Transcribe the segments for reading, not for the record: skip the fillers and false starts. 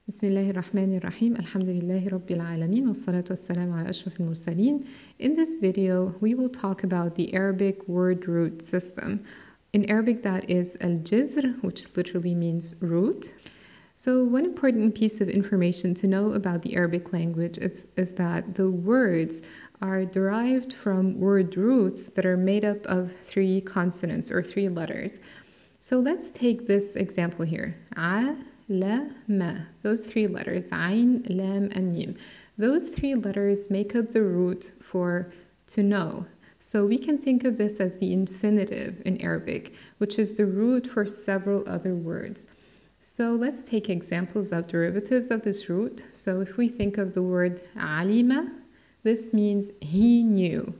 بسم الله الرحمن الرحيم الحمد لله رب العالمين والصلاة والسلام على أشرف المرسلين. In this video, we will talk about the Arabic word root system. In Arabic, that is al-jidhr, which literally means root. So one important piece of information to know about the Arabic language is that the words are derived from word roots that are made up of 3 consonants or 3 letters. So let's take this example here. A, la, ma. Those 3 letters, ayn, lam, and mim. Those 3 letters make up the root for to know. So we can think of this as the infinitive in Arabic, which is the root for several other words. So let's take examples of derivatives of this root. So if we think of the word alima, this means he knew.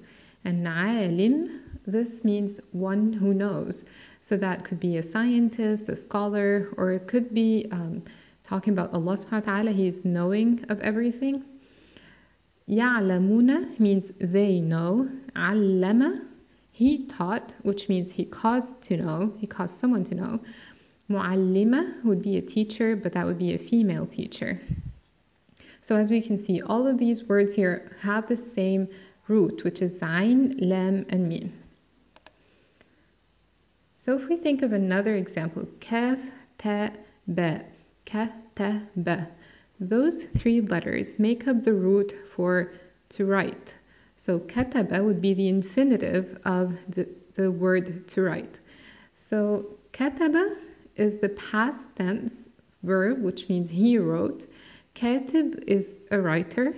And alim, this means one who knows. So that could be a scientist, a scholar, or it could be talking about Allah subhanahu wa ta'ala. He is knowing of everything. Ya'lamuna means they know. Allama, he taught, which means he caused to know. He caused someone to know. Mu'allima would be a teacher, but that would be a female teacher. So as we can see, all of these words here have the same root, which is ayn, lam, and mim. So if we think of another example, kaf, ta, ba, ka, ta, ba. Those 3 letters make up the root for to write. So kataba would be the infinitive of the word to write. So kataba is the past tense verb, which means he wrote. Katib is a writer.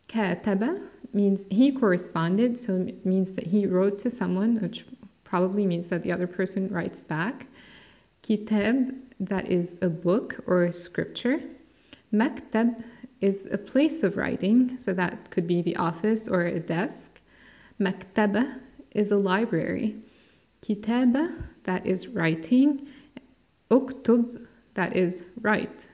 Kataba means he corresponded, so it means that he wrote to someone, which probably means that the other person writes back. Kitab, that is a book or a scripture. Maktab is a place of writing, so that could be the office or a desk. Maktaba is a library. Kitaba, that is writing. Uktub, that is write.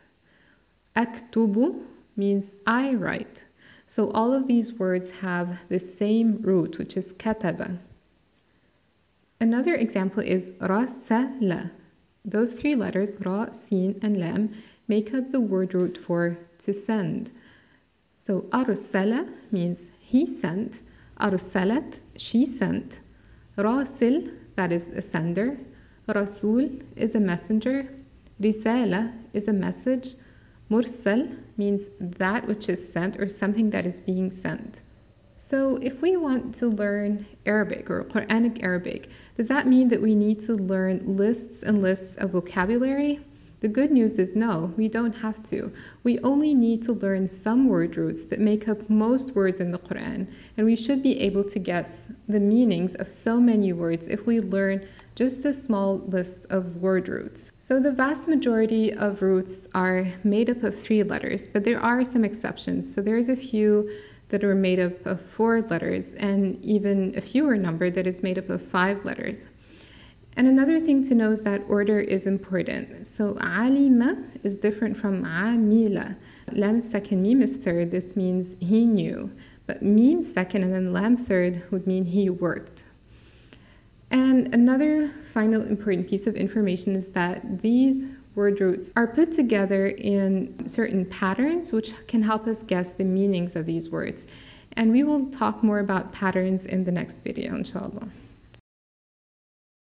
Aktubu means I write. So all of these words have the same root, which is kataba. Another example is rasala. Those 3 letters, ra, sin, and lam, make up the word root for to send. So arsala means he sent. Arsalat, she sent. Rasil, that is a sender. Rasul is a messenger. Risala is a message. Mursal means that which is sent or something that is being sent. So if we want to learn Arabic or Quranic Arabic, does that mean that we need to learn lists and lists of vocabulary? The good news is no, we don't have to. We only need to learn some word roots that make up most words in the Quran, and we should be able to guess the meanings of so many words if we learn just a small list of word roots. So the vast majority of roots are made up of 3 letters, but there are some exceptions. So there's a few that are made up of 4 letters, and even a fewer number that is made up of 5 letters. And another thing to know is that order is important. So alima is different from amila. Lam second, mim is third. This means he knew. But mim second and then lam third would mean he worked. And another final important piece of information is that these word roots are put together in certain patterns which can help us guess the meanings of these words. And we will talk more about patterns in the next video, inshallah.